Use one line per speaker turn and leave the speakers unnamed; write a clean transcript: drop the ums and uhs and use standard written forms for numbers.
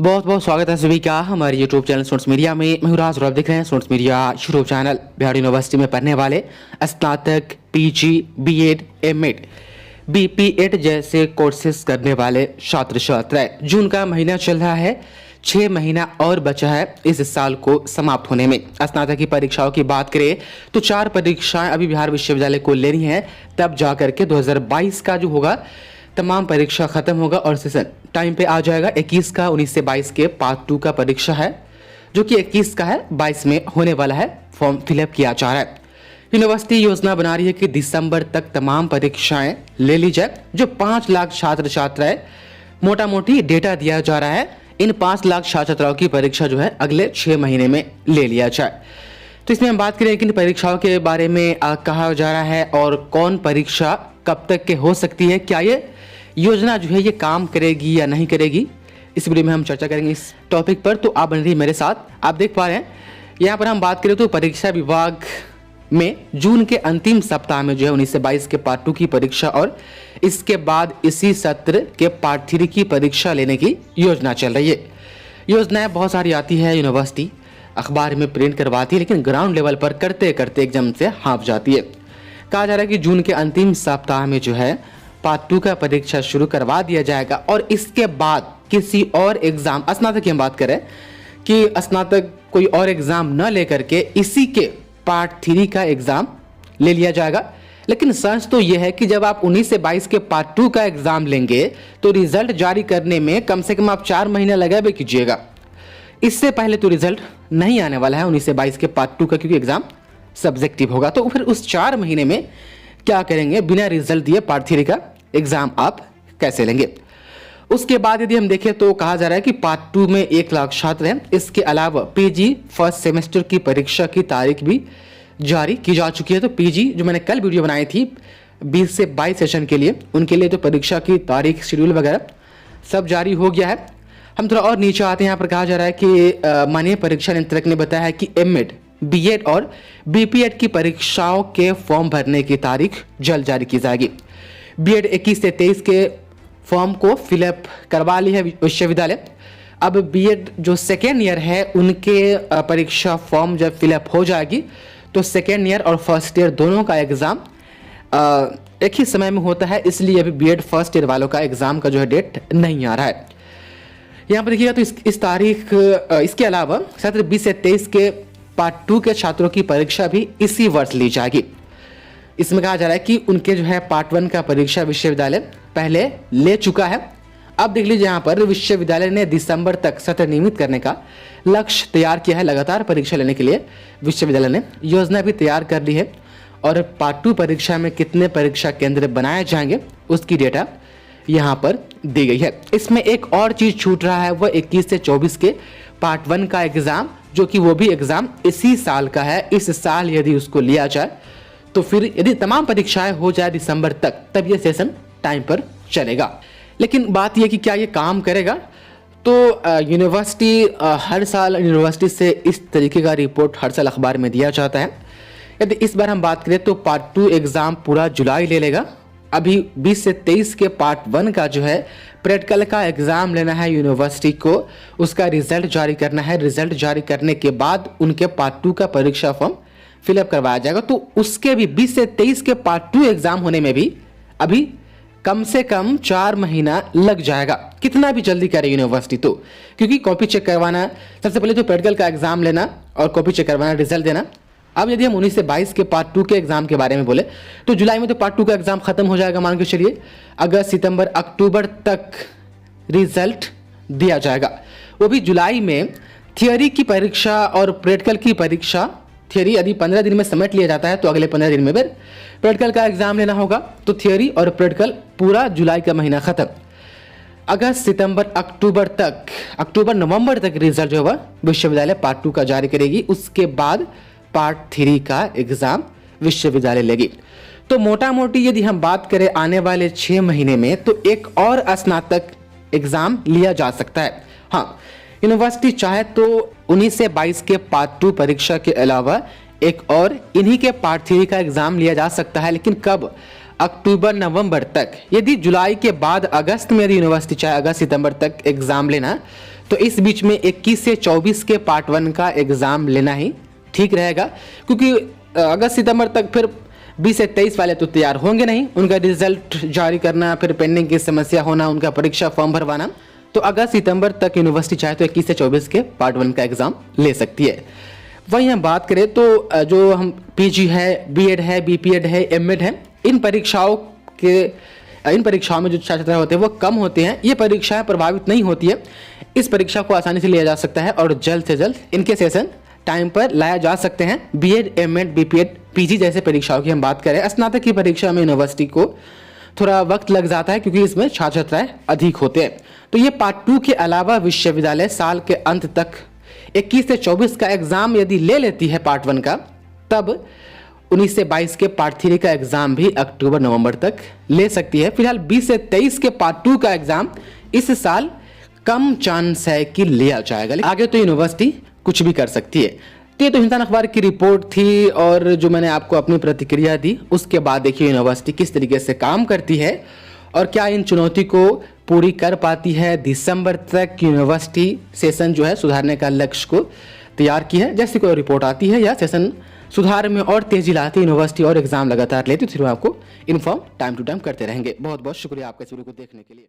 बहुत बहुत स्वागत है सभी का हमारे यूट्यूब चैनल स्टूडेंट्स मीडिया में। मैं हूं राज और आप देख रहे हैं students media YouTube channel. Bihar university में पढ़ने वाले स्नातक, पीजी, बीएड, एमएड, बीपीएड जैसे कोर्सेज करने वाले छात्र छात्राएं, जून का महीना चल रहा है, 6 महीना और बचा है इस साल को समाप्त होने में। स्नातक की परीक्षाओं की बात करें तो 4 परीक्षाएं अभी बिहार विश्वविद्यालय को लेनी है, तब जाकर के 2022 का जो होगा तमाम परीक्षा खत्म होगा और सेशन टाइम पे आ जाएगा। 21 का 19 से 22 के पार्ट 2 का परीक्षा है, जो कि 21 का है, 22 में होने वाला है। फॉर्म फिलअप किया जा रहा है। यूनिवर्सिटी योजना बना रही है कि दिसंबर तक तमाम परीक्षाएं ले ली जाए। जो 5 लाख छात्र छात्राएं, मोटा मोटी डेटा दिया जा रहा है, इन 5 लाख छात्र छात्राओं की परीक्षा जो है अगले 6 महीने में ले लिया जाए। तो इसमें हम बात करें कि इन परीक्षाओं के बारे में कहा जा रहा है और कौन परीक्षा कब तक के हो सकती है, क्या ये योजना जो है ये काम करेगी या नहीं करेगी, इस वीडियो में हम चर्चा करेंगे इस टॉपिक पर। तो आप बन रही मेरे साथ। आप देख पा रहे हैं यहाँ पर हम बात करें तो परीक्षा विभाग में जून के अंतिम सप्ताह में जो है 19 से 22 के पार्ट 2 की परीक्षा और इसके बाद इसी सत्र के पार्ट 3 की परीक्षा लेने की योजना चल रही है। योजनाएं बहुत सारी आती है, यूनिवर्सिटी अखबार में प्रिंट करवाती है, लेकिन ग्राउंड लेवल पर करते करते एकदम से हाँफ जाती है। कहा जा रहा है कि जून के अंतिम सप्ताह में जो है पार्ट 2 का परीक्षा शुरू करवा दिया जाएगा और इसके बाद किसी और एग्जाम, स्नातक की हम बात करें कि स्नातक कोई और एग्जाम न लेकर के इसी के पार्ट 3 का एग्जाम ले लिया जाएगा। लेकिन सच तो यह है कि जब आप 19 से 22 के पार्ट 2 का एग्जाम लेंगे तो रिजल्ट जारी करने में कम से कम आप 4 महीने लगाए कीजिएगा। इससे पहले तो रिजल्ट नहीं आने वाला है 19 से 22 के पार्ट 2 का, क्योंकि एग्जाम सब्जेक्टिव होगा। तो फिर उस 4 महीने में क्या करेंगे, बिना रिजल्ट दिए पार्ट 3 का एग्जाम आप कैसे लेंगे। उसके बाद यदि हम देखें तो कहा जा रहा है कि पार्ट 2 में 1 लाख छात्र हैं। इसके अलावा पीजी फर्स्ट सेमेस्टर की परीक्षा की तारीख भी जारी की जा चुकी है। तो पीजी जो मैंने कल वीडियो बनाई थी 20 से 22 सेशन के लिए, उनके लिए तो परीक्षा की तारीख, शेड्यूल वगैरह सब जारी हो गया है। हम थोड़ा और नीचे आते हैं। यहाँ पर कहा जा रहा है कि माननीय परीक्षा नियंत्रक ने बताया है कि एमएड, बीएड और बीपीएड की परीक्षाओं के फॉर्म भरने की तारीख जल्द जारी की जाएगी। बीएड 21 से 23 के फॉर्म को फिलअप करवा ली है विश्वविद्यालय। अब बीएड जो सेकेंड ईयर है उनके परीक्षा फॉर्म जब फिलअप हो जाएगी तो सेकेंड ईयर और फर्स्ट ईयर दोनों का एग्ज़ाम एक ही समय में होता है, इसलिए अभी बीएड फर्स्ट ईयर वालों का एग्ज़ाम का जो है डेट नहीं आ रहा है। यहाँ पर देखिएगा तो इस तारीख, इसके अलावा सत्र 20 से 23 के पार्ट 2 के छात्रों की परीक्षा भी इसी वर्ष ली जाएगी। इसमें कहा जा रहा है कि उनके जो है पार्ट 1 का परीक्षा विश्वविद्यालय पहले ले चुका है। अब देख लीजिए, यहाँ पर विश्वविद्यालय ने दिसंबर तक सत्र नियमित करने का लक्ष्य तैयार किया है। लगातार परीक्षा लेने के लिए विश्वविद्यालय ने योजना भी तैयार कर ली है और पार्ट 2 परीक्षा में कितने परीक्षा केंद्र बनाए जाएंगे उसकी डेटा यहाँ पर दी गई है। इसमें एक और चीज छूट रहा है, वह 21 से 24 के पार्ट 1 का एग्जाम, जो कि वो भी एग्जाम इसी साल का है। इस साल यदि उसको लिया जाए तो फिर यदि तमाम परीक्षाएं हो जाए दिसंबर तक, तब ये सेशन टाइम पर चलेगा। लेकिन बात यह कि क्या ये काम करेगा, तो यूनिवर्सिटी हर साल यूनिवर्सिटी से इस तरीके का रिपोर्ट हर साल अखबार में दिया जाता है। यदि इस बार हम बात करें तो पार्ट 2 एग्जाम पूरा जुलाई ले लेगा। अभी 20 से 23 के पार्ट 1 का जो है प्रैक्टिकल का एग्जाम लेना है यूनिवर्सिटी को, उसका रिजल्ट जारी करना है। रिजल्ट जारी करने के बाद उनके पार्ट 2 का परीक्षा फॉर्म फिलअप करवाया जाएगा। तो उसके भी 20 से 23 के पार्ट 2 एग्जाम होने में भी अभी कम से कम 4 महीना लग जाएगा, कितना भी जल्दी करे यूनिवर्सिटी। तो क्योंकि कॉपी चेक करवाना, सबसे पहले तो प्रैक्टिकल का एग्जाम लेना और कॉपी चेक करवाना, रिजल्ट देना। अब यदि हम 19 से 22 के पार्ट 2 के एग्जाम के बारे में बोले तो जुलाई में तो पार्ट 2 का एग्जाम खत्म हो जाएगा, मान के चलिए अगस्त, सितंबर, अक्टूबर तक रिजल्ट दिया जाएगा। वो भी जुलाई में थियोरी की परीक्षा और प्रैक्टिकल की परीक्षा। थियोरी यदि 15 दिन में समेट लिया जाता है तो अगले 15 दिन में फिर प्रैक्टिकल का एग्जाम लेना होगा। तो थियोरी और प्रैक्टिकल पूरा जुलाई का महीना खत्म। अगस्त, सितंबर, अक्टूबर तक, अक्टूबर नवंबर तक रिजल्ट जो है विश्वविद्यालय पार्ट 2 का जारी करेगी। उसके बाद पार्ट 3 का एग्जाम विश्वविद्यालय लेगी। तो मोटा मोटी यदि हम बात करें आने वाले 6 महीने में, तो एक और स्नातक एग्जाम लिया जा सकता है। हाँ, यूनिवर्सिटी चाहे तो 19 से 22 के पार्ट 2 परीक्षा के अलावा एक और इन्हीं के पार्ट 3 का एग्जाम लिया जा सकता है। लेकिन कब, अक्टूबर नवंबर तक। यदि जुलाई के बाद अगस्त में यदि यूनिवर्सिटी चाहे अगस्त सितंबर तक एग्जाम लेना, तो इस बीच में 21 से 24 के पार्ट 1 का एग्ज़ाम लेना ही ठीक रहेगा, क्योंकि अगस्त सितंबर तक फिर 20 से 23 वाले तो तैयार होंगे नहीं, उनका रिजल्ट जारी करना, फिर पेंडिंग की समस्या होना, उनका परीक्षा फॉर्म भरवाना। तो अगस्त सितंबर तक यूनिवर्सिटी चाहे तो 21 से 24 के पार्ट 1 का एग्ज़ाम ले सकती है। वहीं हम बात करें तो जो हम पीजी है, बीएड है, बीपीएड है, एमएड है, इन परीक्षाओं में जो छात्र होते हैं वो कम होते हैं। ये परीक्षाएं प्रभावित नहीं होती है, इस परीक्षा को आसानी से लिया जा सकता है और जल्द से जल्द इनके सेशन टाइम पर लाया जा सकते हैं। बीएड, एमएड, बीपीएड, पीजी जैसे परीक्षाओं की हम बात करें, स्नातक की परीक्षा में यूनिवर्सिटी को थोड़ा वक्त लग जाता है, क्योंकि इसमें छात्र छात्राएं अधिक होते हैं। तो ये पार्ट 2 के अलावा विश्वविद्यालय साल के अंत तक 21 से 24 का एग्जाम यदि ले लेती है पार्ट 1 का, तब 19 से 22 के पार्ट 3 का एग्जाम भी अक्टूबर नवंबर तक ले सकती है। फिलहाल 20 से 23 के पार्ट 2 का एग्जाम इस साल कम चांस है कि लिया जाएगा, आगे तो यूनिवर्सिटी कुछ भी कर सकती है। तो ये तो हिंदुस्तान अखबार की रिपोर्ट थी और जो मैंने आपको अपनी प्रतिक्रिया दी, उसके बाद देखिए यूनिवर्सिटी किस तरीके से काम करती है और क्या इन चुनौती को पूरी कर पाती है। दिसंबर तक यूनिवर्सिटी सेशन जो है सुधारने का लक्ष्य को तैयार की है। जैसे कोई रिपोर्ट आती है या सेशन सुधार में और तेजी लाती है यूनिवर्सिटी और एग्जाम लगातार लेती है, तो फिर आपको इन्फॉर्म टाइम टू टाइम करते रहेंगे। बहुत बहुत शुक्रिया आपका इस वीडियो को देखने के लिए।